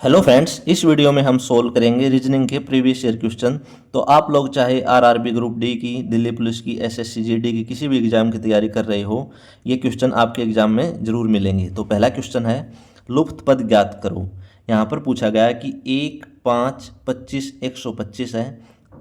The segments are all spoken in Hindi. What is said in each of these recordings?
हेलो फ्रेंड्स, इस वीडियो में हम सोल्व करेंगे रीजनिंग के प्रीवियस ईयर क्वेश्चन। तो आप लोग चाहे आरआरबी ग्रुप डी की, दिल्ली पुलिस की, एसएससी जीडी की किसी भी एग्जाम की तैयारी कर रहे हो, ये क्वेश्चन आपके एग्जाम में जरूर मिलेंगे। तो पहला क्वेश्चन है, लुप्त पद ज्ञात करो। यहाँ पर पूछा गया है कि 1, 5, 25, 125 है,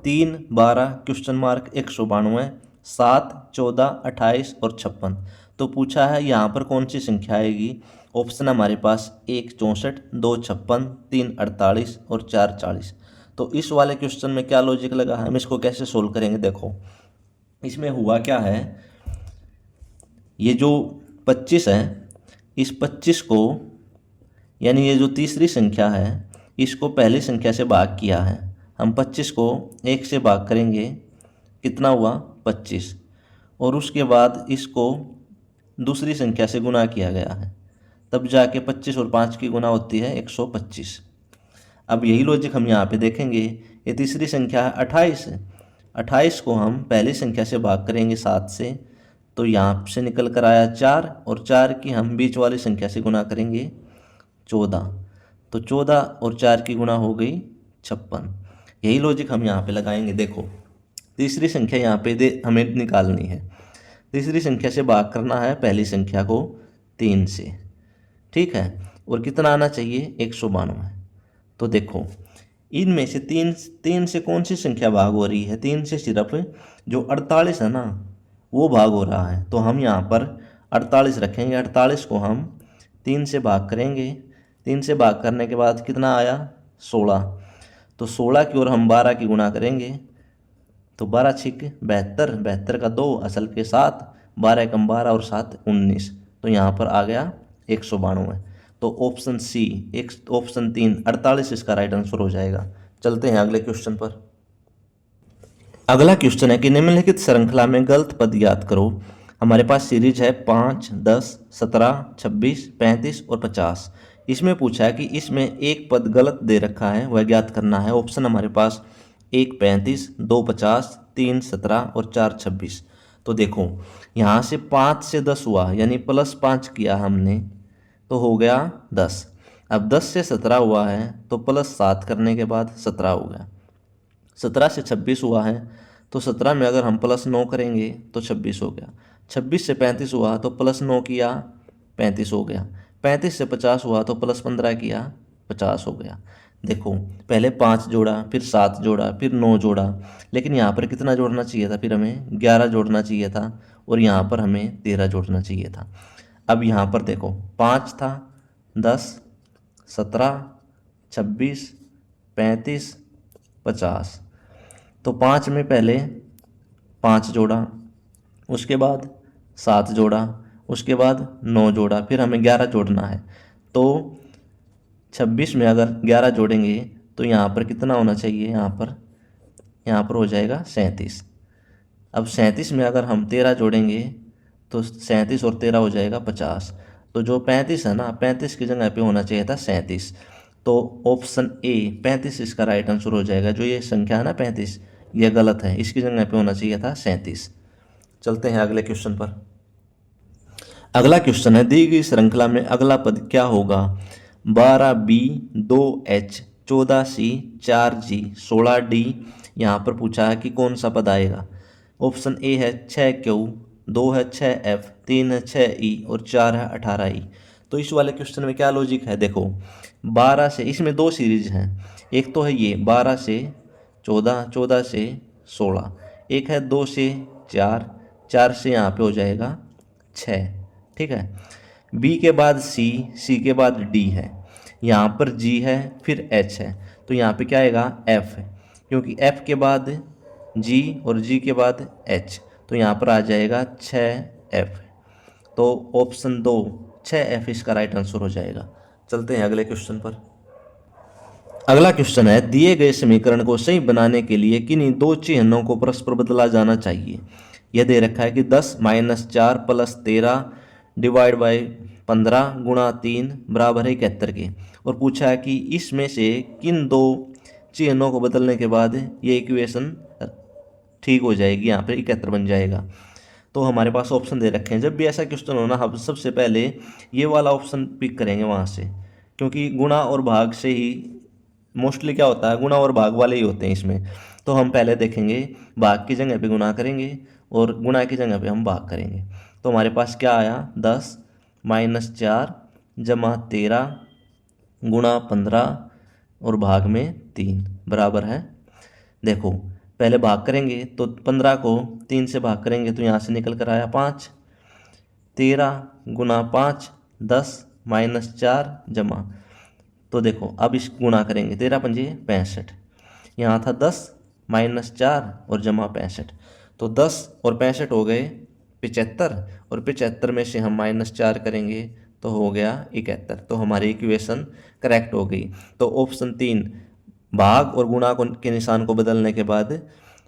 3, 12 क्वेश्चन मार्क 192 है, 7, 14, 28 और 56। तो पूछा है यहाँ पर कौन सी संख्या आएगी। ऑप्शन हमारे पास 1 64, 2 56, 3 48 और 4 40। तो इस वाले क्वेश्चन में क्या लॉजिक लगा, हम इसको कैसे सोल्व करेंगे। देखो इसमें हुआ क्या है, ये जो 25 है, इस 25 को यानी ये जो तीसरी संख्या है, इसको पहली संख्या से भाग किया है। हम 25 को 1 से भाग करेंगे, कितना हुआ 25, और उसके बाद इसको दूसरी संख्या से गुना किया गया है, तब जाके 25 और 5 की गुना होती है 125। अब यही लॉजिक हम यहाँ पे देखेंगे। ये तीसरी संख्या है 28 है, 28 को हम पहली संख्या से भाग करेंगे 7 से, तो यहाँ से निकल कर आया 4, और 4 की हम बीच वाली संख्या से गुना करेंगे 14, तो 14 और 4 की गुना हो गई 56। यही लॉजिक हम यहाँ पे लगाएंगे। देखो तीसरी संख्या यहाँ पे हमें निकालनी है, तीसरी संख्या से भाग करना है पहली संख्या को 3 से, ठीक है, और कितना आना चाहिए 192। तो देखो इनमें से तीन से कौन सी संख्या भाग हो रही है, 3 से सिर्फ जो 48 है ना वो भाग हो रहा है। तो हम यहाँ पर 48 रखेंगे, 48 को हम 3 से भाग करेंगे, 3 से भाग करने के बाद कितना आया 16, तो 16 की ओर हम 12 की गुना करेंगे, तो 12 छिक 72, 72 का 2 असल के 7, 12 कम 12 और 7 19, तो यहाँ पर आ गया 192। तो ऑप्शन सी, एक ऑप्शन 3 48 इसका राइट आंसर हो जाएगा। चलते हैं अगले क्वेश्चन पर। अगला क्वेश्चन है कि निम्नलिखित श्रृंखला में गलत पद ज्ञात करो। हमारे पास सीरीज है 5, 10, 17, 26, 35 और 50। इसमें पूछा है कि इसमें एक पद गलत दे रखा है, वह ज्ञात करना है। ऑप्शन हमारे पास 1 35, 2 50, 3 17 और 4 26। तो देखो यहाँ से 5 से 10 हुआ, यानी +5 किया हमने, तो हो गया 10। अब 10 से 17 हुआ है, तो +7 करने के बाद 17 हो गया। 17 से 26 हुआ है, तो 17 में अगर हम +9 करेंगे तो 26 हो गया। 26 से 35 हुआ तो +9 किया 35 हो गया। 35 से 50 हुआ तो +15 किया 50 हो गया। देखो पहले 5 जोड़ा, फिर 7 जोड़ा, फिर 9 जोड़ा, लेकिन यहाँ पर कितना जोड़ना चाहिए था, फिर हमें 11 जोड़ना चाहिए था, और यहाँ पर हमें 13 जोड़ना चाहिए था। अब यहाँ पर देखो 5 था, 10, 17, 26, 35, 50। तो 5 में पहले 5 जोड़ा, उसके बाद 7 जोड़ा, उसके बाद 9 जोड़ा, फिर हमें 11 जोड़ना है। तो 26 में अगर 11 जोड़ेंगे तो यहाँ पर कितना होना चाहिए, यहाँ पर हो जाएगा 37। अब 37 में अगर हम 13 जोड़ेंगे तो 37 और 13 हो जाएगा 50। तो जो 35 है ना, 35 की जगह पे होना चाहिए था 37। तो ऑप्शन ए 35 इसका राइट आंसर हो जाएगा। जो ये संख्या है ना 35, ये गलत है, इसकी जगह पे होना चाहिए था 37। चलते हैं अगले क्वेश्चन पर। अगला क्वेश्चन है, दी गई श्रृंखला में अगला पद क्या होगा। 12B, 2H, 14C, 4G, 16D। यहाँ पर पूछा है कि कौन सा पद आएगा। ऑप्शन ए है 6Q, 2 है 6F, 3 है 6E और 4 है 18E। तो इस वाले क्वेश्चन में क्या लॉजिक है, देखो 12 से, इसमें दो सीरीज हैं, एक तो है ये 12 से 14, 14 से 16, एक है 2 से 4, 4 से यहाँ पे हो जाएगा 6, ठीक है। बी के बाद सी, सी के बाद डी है, यहाँ पर जी है, फिर एच है, तो यहाँ पे क्या आएगा एफ है, क्योंकि एफ के बाद जी और जी के बाद एच, तो यहाँ पर आ जाएगा 6F। तो ऑप्शन 2 6F इसका राइट आंसर हो जाएगा। चलते हैं अगले क्वेश्चन पर। अगला क्वेश्चन है, दिए गए समीकरण को सही बनाने के लिए किन्हीं दो चिन्हों को परस्पर बदला जाना चाहिए। यह दे रखा है कि 10 - 4 + 13 डिवाइड बाई 15 गुणा 3 बराबर है 71 के, और पूछा है कि इसमें से किन दो चिन्हों को बदलने के बाद ये इक्वेशन ठीक हो जाएगी, यहाँ पर 71 बन जाएगा। तो हमारे पास ऑप्शन दे रखे हैं। जब भी ऐसा क्वेश्चन हो ना, हम सबसे पहले ये वाला ऑप्शन पिक करेंगे वहाँ से, क्योंकि गुणा और भाग से ही मोस्टली क्या होता है, गुणा और भाग वाले ही होते हैं इसमें। तो हम पहले देखेंगे भाग की जगह पे गुणा करेंगे और गुणा की जगह पे हम भाग करेंगे। तो हमारे पास क्या आया, 10 माइनस 4 जमा 13 गुणा 15 और भाग में 3 बराबर है। देखो पहले भाग करेंगे तो 15 को 3 से भाग करेंगे तो यहाँ से निकल कर आया 5, 13 गुणा 5 10 माइनस 4 जमा, तो देखो अब इस गुणा करेंगे, 13 पंजे 65, यहाँ था 10 माइनस 4 और जमा 65, तो 10 और 65 हो गए 75 और 75 में से हम -4 करेंगे तो हो गया 71। तो हमारी इक्वेशन करेक्ट हो गई। तो ऑप्शन 3 भाग और गुणा के निशान को बदलने के बाद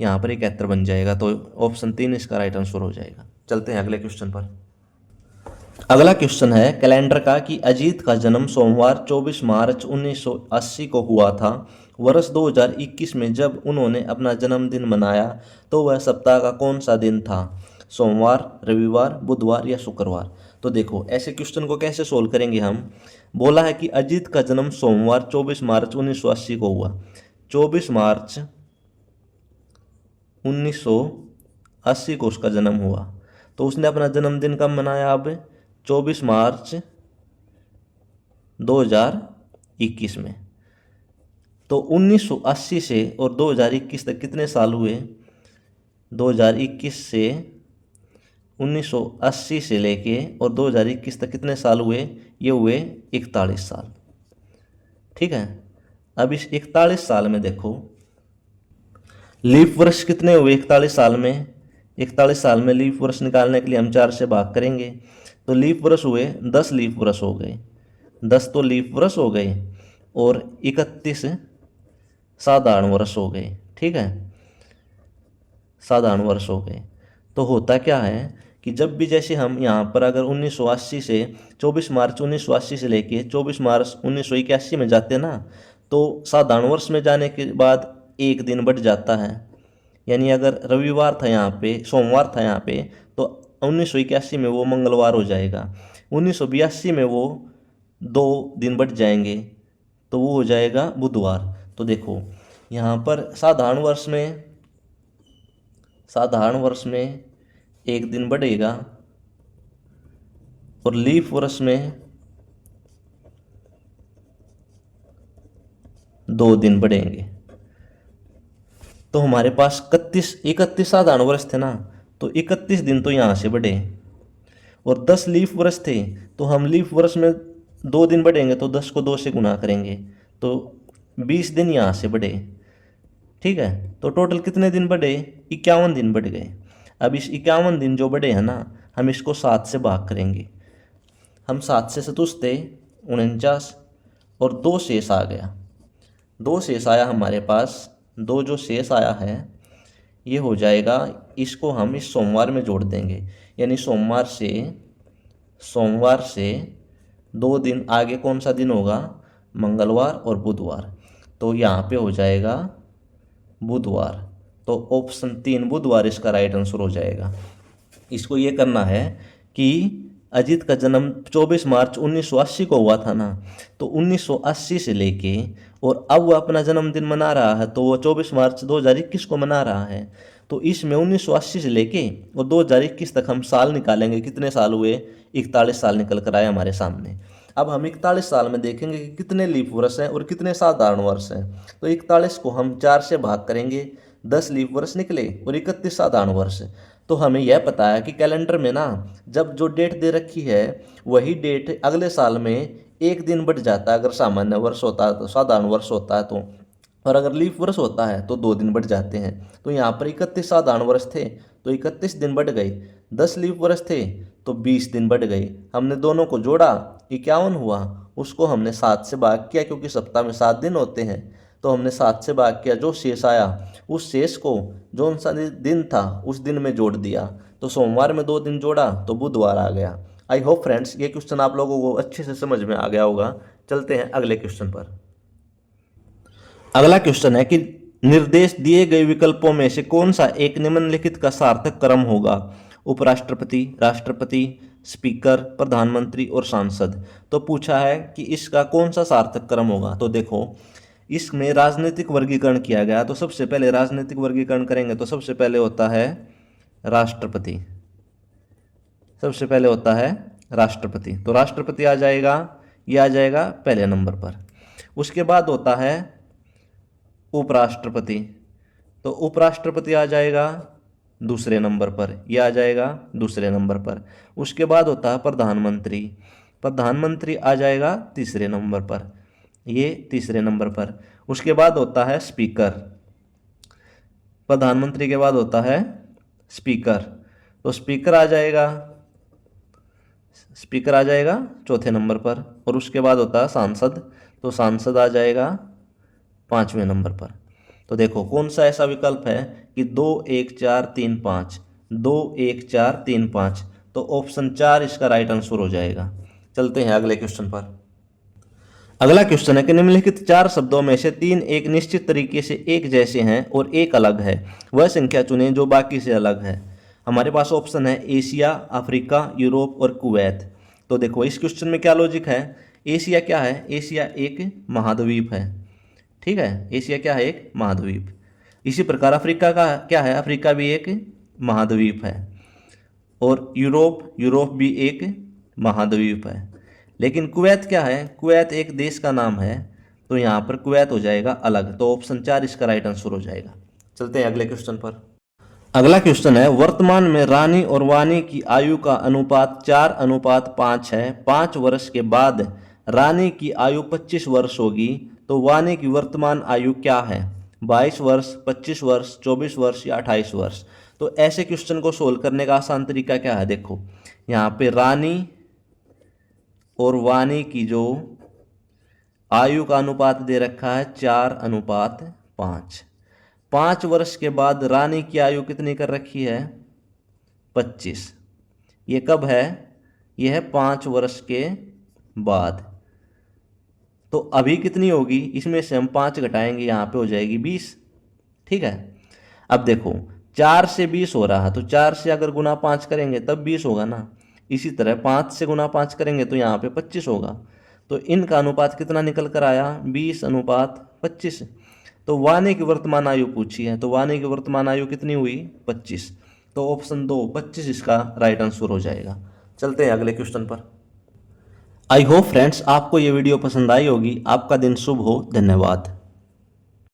यहाँ पर 71 बन जाएगा। तो ऑप्शन 3 इसका राइट आंसर हो जाएगा। चलते हैं अगले क्वेश्चन पर। अगला क्वेश्चन है कैलेंडर का कि अजीत का जन्म सोमवार 24 मार्च 1980 को हुआ था। वर्ष 2021 में जब उन्होंने अपना जन्मदिन मनाया तो वह सप्ताह का कौन सा दिन था, सोमवार, रविवार, बुधवार या शुक्रवार। तो देखो ऐसे क्वेश्चन को कैसे सोल्व करेंगे हम। बोला है कि अजीत का जन्म सोमवार 24 मार्च 1980 को हुआ। 24 मार्च 1980 को उसका जन्म हुआ, तो उसने अपना जन्मदिन कब मनाया, अब 24 मार्च 2021 में। तो 1980 से और 2021 तक कितने साल हुए, 2021 से 1980 से लेके और 2021 तक कितने साल हुए, ये हुए 41 साल। ठीक है, अब इस 41 साल में देखो लीप वर्ष कितने हुए 41 साल में। 41 साल में लीप वर्ष निकालने के लिए हम 4 से भाग करेंगे, तो लीप वर्ष हुए 10 लीप वर्ष हो गए, 10 तो लीप वर्ष हो गए और 31 साधारण वर्ष हो गए। ठीक है, साधारण वर्ष हो गए। तो होता क्या है कि जब भी जैसे हम यहाँ पर अगर 1980 से 24 मार्च 1980 से लेके 24 मार्च 1981 में जाते ना, तो साधारण वर्ष में जाने के बाद एक दिन बढ़ जाता है। यानी अगर रविवार था यहाँ पे, सोमवार था यहाँ पे, तो 1981 में वो मंगलवार हो जाएगा, 1982 में वो 2 दिन बढ़ जाएंगे तो वो हो जाएगा बुधवार। तो देखो यहाँ पर साधारण वर्ष में एक दिन बढ़ेगा और लीप वर्ष में 2 दिन बढ़ेंगे। तो हमारे पास 31 साधारण वर्ष थे ना, तो 31 दिन तो यहाँ से बढ़े और 10 लीप वर्ष थे, तो हम लीप वर्ष में 2 दिन बढ़ेंगे तो 10 को 2 से गुना करेंगे तो 20 दिन यहाँ से बढ़े। ठीक है, तो टोटल कितने दिन बढ़े, 51 दिन बढ़ गए। अब इस 51 दिन जो बढ़े हैं ना, हम इसको 7 से भाग करेंगे। हम 7 से सतुस्ते 49 और 2 शेष आ गया, 2 शेष आया हमारे पास। 2 जो शेष आया है ये हो जाएगा, इसको हम इस सोमवार में जोड़ देंगे, यानी सोमवार से 2 दिन आगे कौन सा दिन होगा, मंगलवार और बुधवार। तो यहाँ पे हो जाएगा बुधवार। तो ऑप्शन 3 बुधवार इसका राइट आंसर हो जाएगा। इसको ये करना है कि अजीत का जन्म 24 मार्च 1980 को हुआ था ना, तो 1980 से लेके और अब वो अपना जन्मदिन मना रहा है, तो वो 24 मार्च 2021 को मना रहा है। तो इसमें 1980 से लेके और 2021 तक हम साल निकालेंगे, कितने साल हुए, 41 साल निकल कर आए हमारे सामने। अब हम 41 साल में देखेंगे कि कितने लीप वर्ष हैं और कितने साधारण वर्ष हैं। तो 41 को हम 4 से भाग करेंगे, 10 लीप वर्ष निकले और 31 साधारण वर्ष। तो हमें यह पता है कि कैलेंडर में ना जब जो डेट दे रखी है वही डेट अगले साल में एक दिन बढ़ जाता है। अगर सामान्य वर्ष होता है तो, साधारण वर्ष होता है तो, और अगर लीप वर्ष होता है तो 2 दिन बढ़ जाते हैं। तो यहाँ पर 31 साधारण वर्ष थे तो 31 दिन बढ़ गए, 10 लीप वर्ष थे तो 20 दिन बढ़ गए। हमने दोनों को जोड़ा 51 हुआ, उसको हमने 7 से भाग किया क्योंकि सप्ताह में 7 दिन होते हैं। तो हमने 7 से भाग किया, जो शेष आया उस शेष को जो सा दिन था उस दिन में जोड़ दिया। तो सोमवार में 2 दिन जोड़ा तो बुधवार आ गया। आई होप फ्रेंड्स ये क्वेश्चन आप लोगों को अच्छे से समझ में आ गया होगा। चलते हैं अगले क्वेश्चन पर। अगला क्वेश्चन है कि निर्देश दिए गए विकल्पों में से कौन सा एक निम्नलिखित का सार्थक क्रम होगा, उपराष्ट्रपति, राष्ट्रपति, स्पीकर, प्रधानमंत्री और सांसद। तो पूछा है कि इसका कौन सा सार्थक क्रम होगा। तो देखो इसमें राजनीतिक वर्गीकरण किया गया, तो सबसे पहले राजनीतिक वर्गीकरण करेंगे तो सबसे पहले होता है राष्ट्रपति। सबसे पहले होता है राष्ट्रपति, तो राष्ट्रपति आ जाएगा, ये आ जाएगा पहले नंबर पर। उसके बाद होता है उपराष्ट्रपति, तो उपराष्ट्रपति आ जाएगा दूसरे नंबर पर, यह आ जाएगा दूसरे नंबर पर। उसके बाद होता है प्रधानमंत्री, प्रधानमंत्री आ जाएगा तीसरे नंबर पर, ये तीसरे नंबर पर। उसके बाद होता है स्पीकर, प्रधानमंत्री के बाद होता है स्पीकर, तो स्पीकर आ जाएगा, स्पीकर आ जाएगा चौथे नंबर पर। और उसके बाद होता है सांसद, तो सांसद आ जाएगा पाँचवें नंबर पर। तो देखो कौन सा ऐसा विकल्प है कि 2 1 4 3 5, 2 1 4 3 5, तो ऑप्शन 4 इसका राइट आंसर हो जाएगा। चलते हैं अगले क्वेश्चन पर। अगला क्वेश्चन है कि निम्नलिखित 4 शब्दों में से 3 एक निश्चित तरीके से एक जैसे हैं और एक अलग है, वह संख्या चुनें जो बाकी से अलग है। हमारे पास ऑप्शन है एशिया, अफ्रीका, यूरोप और कुवैत। तो देखो इस क्वेश्चन में क्या लॉजिक है, एशिया क्या है, एशिया एक महाद्वीप है, ठीक है, एशिया क्या है, एक महाद्वीप। इसी प्रकार अफ्रीका का क्या है, अफ्रीका भी एक महाद्वीप है। और यूरोप, यूरोप भी एक महाद्वीप है। लेकिन कुवैत क्या है, कुवैत एक देश का नाम है, तो यहाँ पर कुवैत हो जाएगा अलग, तो ऑप्शन 4 इसका राइट आंसर हो जाएगा। चलते हैं अगले क्वेश्चन पर। अगला क्वेश्चन है वर्तमान में रानी और वानी की आयु का अनुपात 4:5 है। 5 वर्ष के बाद रानी की आयु 25 वर्ष होगी, तो वानी की वर्तमान आयु क्या है, 22 वर्ष, 25 वर्ष, 24 वर्ष या 28 वर्ष। तो ऐसे क्वेश्चन को सोल्व करने का आसान तरीका क्या है, देखो यहाँ पे रानी और वानी की जो आयु का अनुपात दे रखा है 4:5। 5 वर्ष के बाद रानी की आयु कितनी कर रखी है, 25। ये कब है, यह है 5 वर्ष के बाद। तो अभी कितनी होगी, इसमें से हम 5 घटाएंगे, यहाँ पे हो जाएगी 20, ठीक है। अब देखो 4 से 20 हो रहा है, तो 4 से अगर गुना 5 करेंगे तब 20 होगा ना। इसी तरह 5 से गुना 5 करेंगे तो यहाँ पे 25 होगा। तो इनका अनुपात कितना निकल कर आया, 20:25। तो वानी की वर्तमान आयु पूछी है, तो वानी की वर्तमान आयु कितनी हुई, 25। तो ऑप्शन 2 25 इसका राइट आंसर हो जाएगा। चलते हैं अगले क्वेश्चन पर। आई होप फ्रेंड्स आपको ये वीडियो पसंद आई होगी। आपका दिन शुभ हो, धन्यवाद।